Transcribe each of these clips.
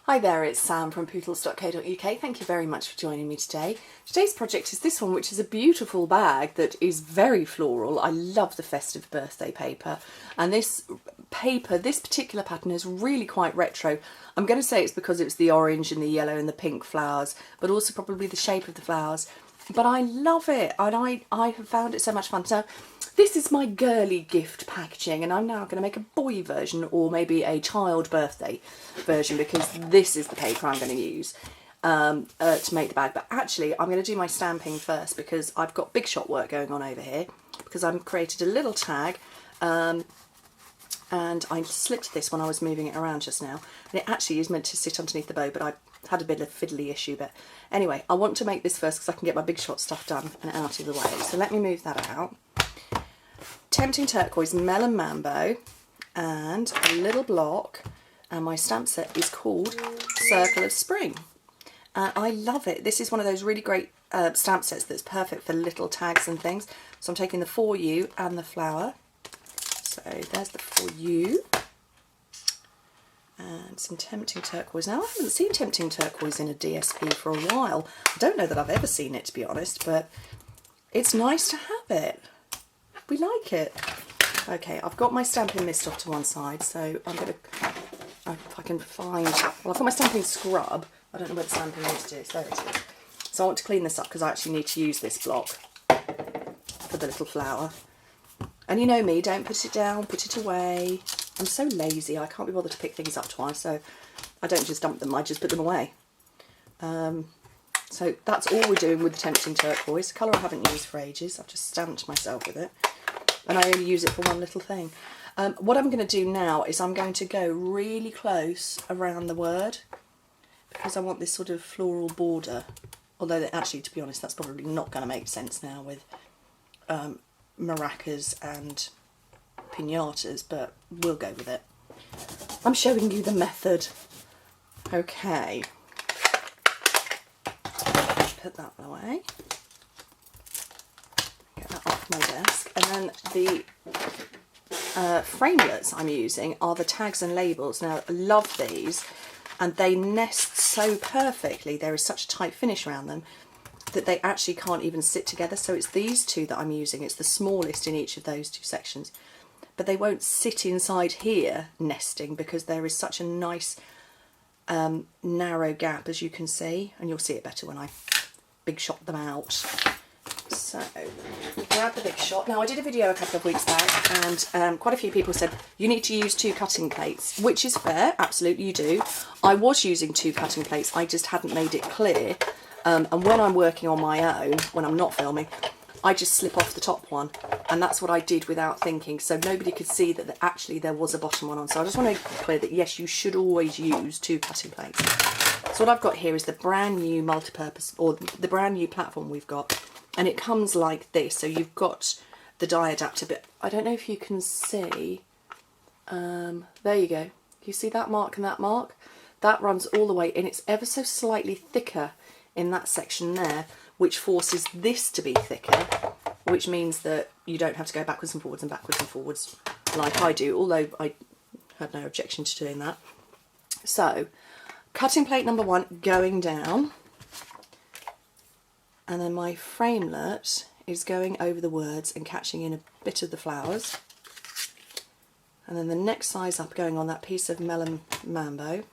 Hi there, it's Sam from poodles.co.uk. Thank you very much for joining me today. Today's project is this one, which is a beautiful bag that is very floral. I love the Festive birthday paper, and this paper, this particular pattern is really quite retro. I'm going to say it's because it's the orange and the yellow and the pink flowers, but also probably the shape of the flowers. But I love it, and I have found it so much fun. So this is my girly gift packaging, and I'm now going to make a boy version or maybe a child birthday version, because this is the paper I'm going to use to make the bag. But actually I'm going to do my stamping first, because I've got big shot work going on over here, because I've created a little tag and I slipped this when I was moving it around just now, and it actually is meant to sit underneath the bow, but I had a bit of a fiddly issue. But anyway, I want to make this first because I can get my big shot stuff done and out of the way. So let me move that out. Tempting Turquoise Melon Mambo and a little block, and my stamp set is called Circle of Spring. I love it. This is one of those really great stamp sets that's perfect for little tags and things. So I'm taking the For You and the flower. So there's the For You. And some Tempting Turquoise. Now, I haven't seen Tempting Turquoise in a DSP for a while. I don't know that I've ever seen it, to be honest, but it's nice to have it. We like it. Okay, I've got my Stampin' Mist off to one side, so I'm going to, if I can find, well, I've got my Stampin' Scrub. I don't know where the Stampin' Mist is. There it is. So I want to clean this up because I actually need to use this block for the little flower. And you know me, don't put it down, put it away. I'm so lazy, I can't be bothered to pick things up twice, so I don't just dump them, I just put them away. So that's all we're doing with the Tempting Turquoise, a colour I haven't used for ages. I've just stamped myself with it, and I only use it for one little thing. What I'm going to do now is I'm going to go really close around the word, because I want this sort of floral border, although actually, to be honest, that's probably not going to make sense now with maracas and pinatas, but we'll go with it. I'm showing you the method. Okay, put that away, get that off my desk, and then the framelets I'm using are the tags and labels. Now, I love these, and they nest so perfectly. There is such a tight finish around them that they actually can't even sit together. So it's these two that I'm using. It's the smallest in each of those two sections, but they won't sit inside here nesting, because there is such a nice narrow gap, as you can see, and you'll see it better when I big shot them out. So grab the big shot. Now, I did a video a couple of weeks back, and quite a few people said you need to use 2 cutting plates, which is fair, absolutely you do. I was using 2 cutting plates, I just hadn't made it clear, and when I'm working on my own, when I'm not filming, I just slip off the top one, and that's what I did without thinking, so nobody could see that actually there was a bottom one on. So I just want to be clear that yes, you should always use 2 cutting plates. So what I've got here is the brand new multi-purpose, or the brand new platform we've got, and it comes like this. So you've got the die adapter, but I don't know if you can see, there you go, you see that mark and that mark? That runs all the way, and it's ever so slightly thicker in that section there, which forces this to be thicker, which means that you don't have to go backwards and forwards like I do, although I had no objection to doing that. So cutting plate number 1 going down, and then my framelit is going over the words and catching in a bit of the flowers, and then the next size up going on that piece of Melon Mambo,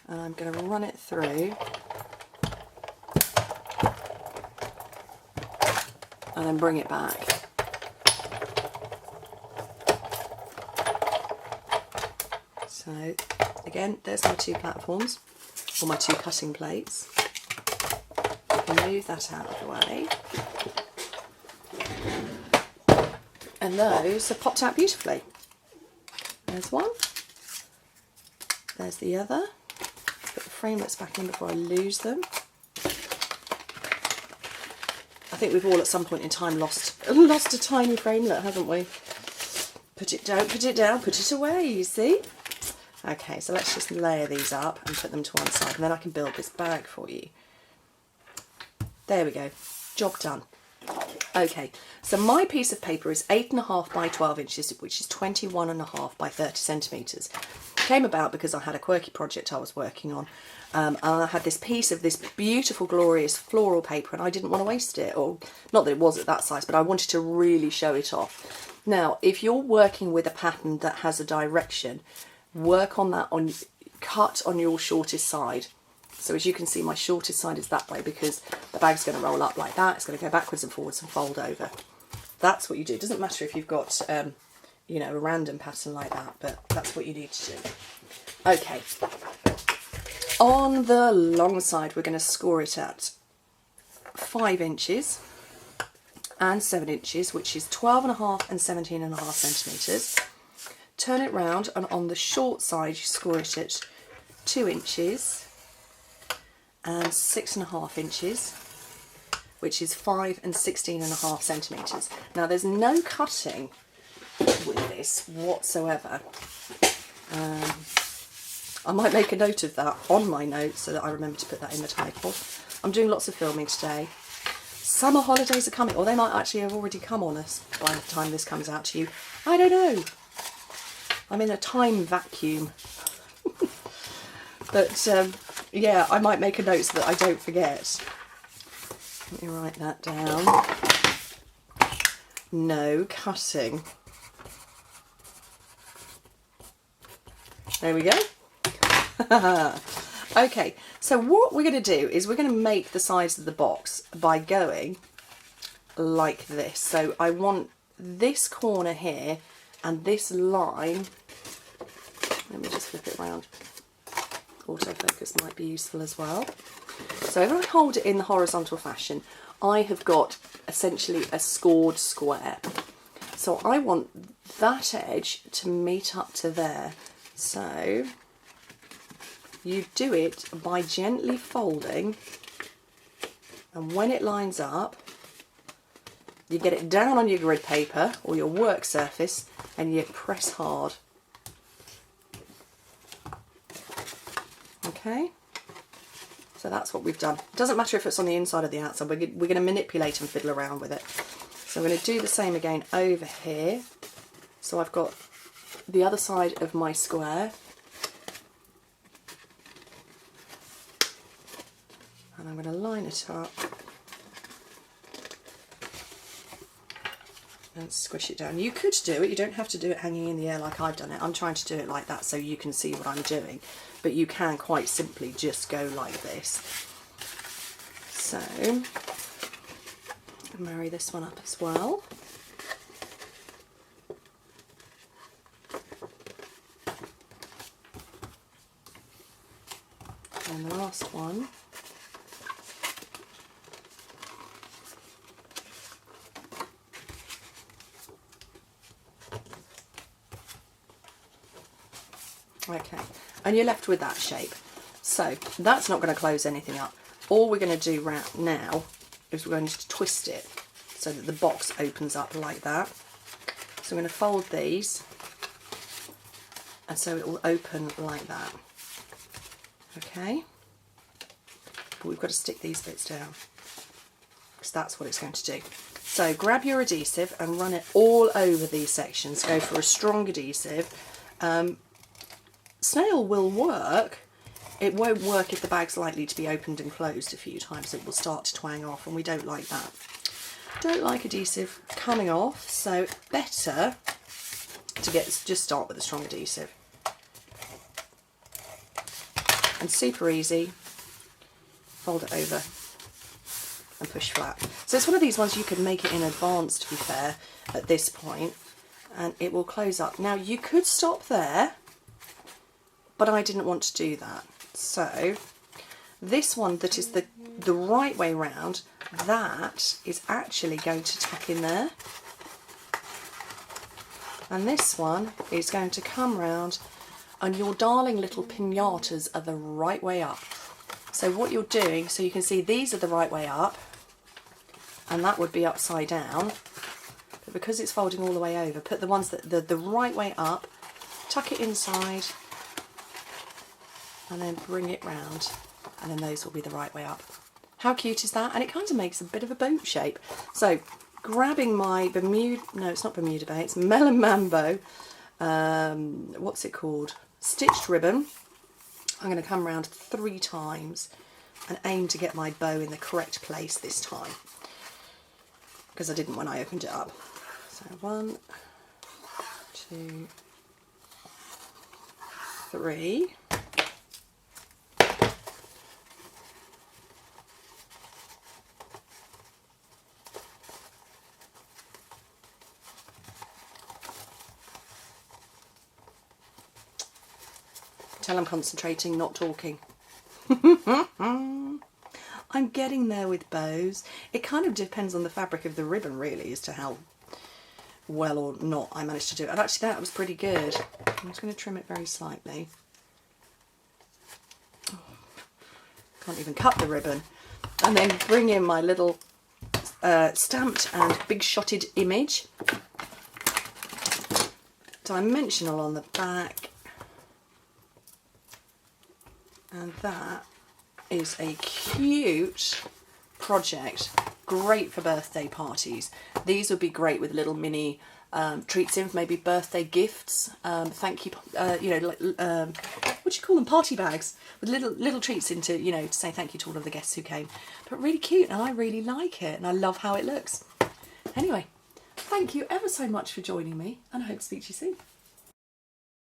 and I'm going to run it through and then bring it back. So again, there's my 2 platforms, or my 2 cutting plates. I can move that out of the way, and those have popped out beautifully. There's one, there's the other. Put the framelets back in before I lose them. I think we've all at some point in time lost a tiny framelit, haven't we? Put it down, put it down, put it away, you see? Okay, so let's just layer these up and put them to one side, and then I can build this bag for you. There we go, job done. Okay, so my piece of paper is 8.5 by 12 inches, which is 21.5 by 30 centimetres. came about because I had a quirky project I was working on. And I had this piece of this beautiful, glorious floral paper, and I didn't want to waste it. Or not that it was at that size, but I wanted to really show it off. Now, if you're working with a pattern that has a direction, work on that, cut on your shortest side. So as you can see, my shortest side is that way because the bag's going to roll up like that. It's going to go backwards and forwards and fold over. That's what you do. It doesn't matter if you've got, you know, a random pattern like that, but that's what you need to do. Okay. On the long side, we're going to score it at 5 inches and 7 inches, which is 12.5 and 17.5 centimetres. Turn it round, and on the short side, you score it at 2 inches and 6.5 inches, which is 5 and 16.5 centimetres. Now, there's no cutting with this whatsoever. I might make a note of that on my notes so that I remember to put that in the title. I'm doing lots of filming today. Summer holidays are coming, or they might actually have already come on us by the time this comes out to you. I don't know. I'm in a time vacuum. But yeah, I might make a note so that I don't forget. Let me write that down. No cutting. There we go. Okay, so what we're going to do is we're going to make the sides of the box by going like this. So I want this corner here and this line. Let me just flip it around. Autofocus might be useful as well. So if I hold it in the horizontal fashion, I have got essentially a scored square. So I want that edge to meet up to there. So you do it by gently folding, and when it lines up, you get it down on your grid paper or your work surface and you press hard. Okay, so that's what we've done. It doesn't matter if it's on the inside or the outside, we're going to manipulate and fiddle around with it. So I'm going to do the same again over here. So I've got the other side of my square, and I'm going to line it up and squish it down. You could do it, you don't have to do it hanging in the air like I've done it. I'm trying to do it like that so you can see what I'm doing, but you can quite simply just go like this. So marry this one up as well. And the last one. Okay, and you're left with that shape. So that's not going to close anything up. All we're going to do right now is we're going to twist it so that the box opens up like that. So I'm going to fold these, and so it will open like that. Okay, but we've got to stick these bits down because that's what it's going to do. So grab your adhesive and run it all over these sections. Go for a strong adhesive. Snail will work. It won't work if the bag's likely to be opened and closed a few times. It will start to twang off, and we don't like that. Don't like adhesive coming off, so better to just start with a strong adhesive. And super easy. Fold it over and push flat. So it's one of these ones you can make it in advance, to be fair, at this point, and it will close up. Now you could stop there, but I didn't want to do that. So this one that is the right way round, that is actually going to tuck in there. And this one is going to come round, and your darling little pinatas are the right way up. So what you're doing, so you can see these are the right way up, and that would be upside down. But because it's folding all the way over, put the ones that the right way up, tuck it inside, and then bring it round, and then those will be the right way up. How cute is that? And it kind of makes a bit of a boat shape. So grabbing my Bermuda, no, it's not Bermuda Bay, it's Melon Mambo what's it called? Stitched ribbon. I'm going to come around 3 times and aim to get my bow in the correct place this time, because I didn't when I opened it up. So 1, 2, 3. Tell I'm concentrating, not talking. I'm getting there with bows. It kind of depends on the fabric of the ribbon really as to how well or not I managed to do it. And actually that was pretty good. I'm just going to trim it very slightly. Oh, can't even cut the ribbon. And then bring in my little stamped and big shotted image. Dimensional on the back. And that is a cute project, great for birthday parties. These would be great with little mini treats in, maybe birthday gifts. Thank you, you know, like, what do you call them? Party bags with little treats into, you know, to say thank you to all of the guests who came. But really cute, and I really like it, and I love how it looks. Anyway, thank you ever so much for joining me, and I hope to speak to you soon.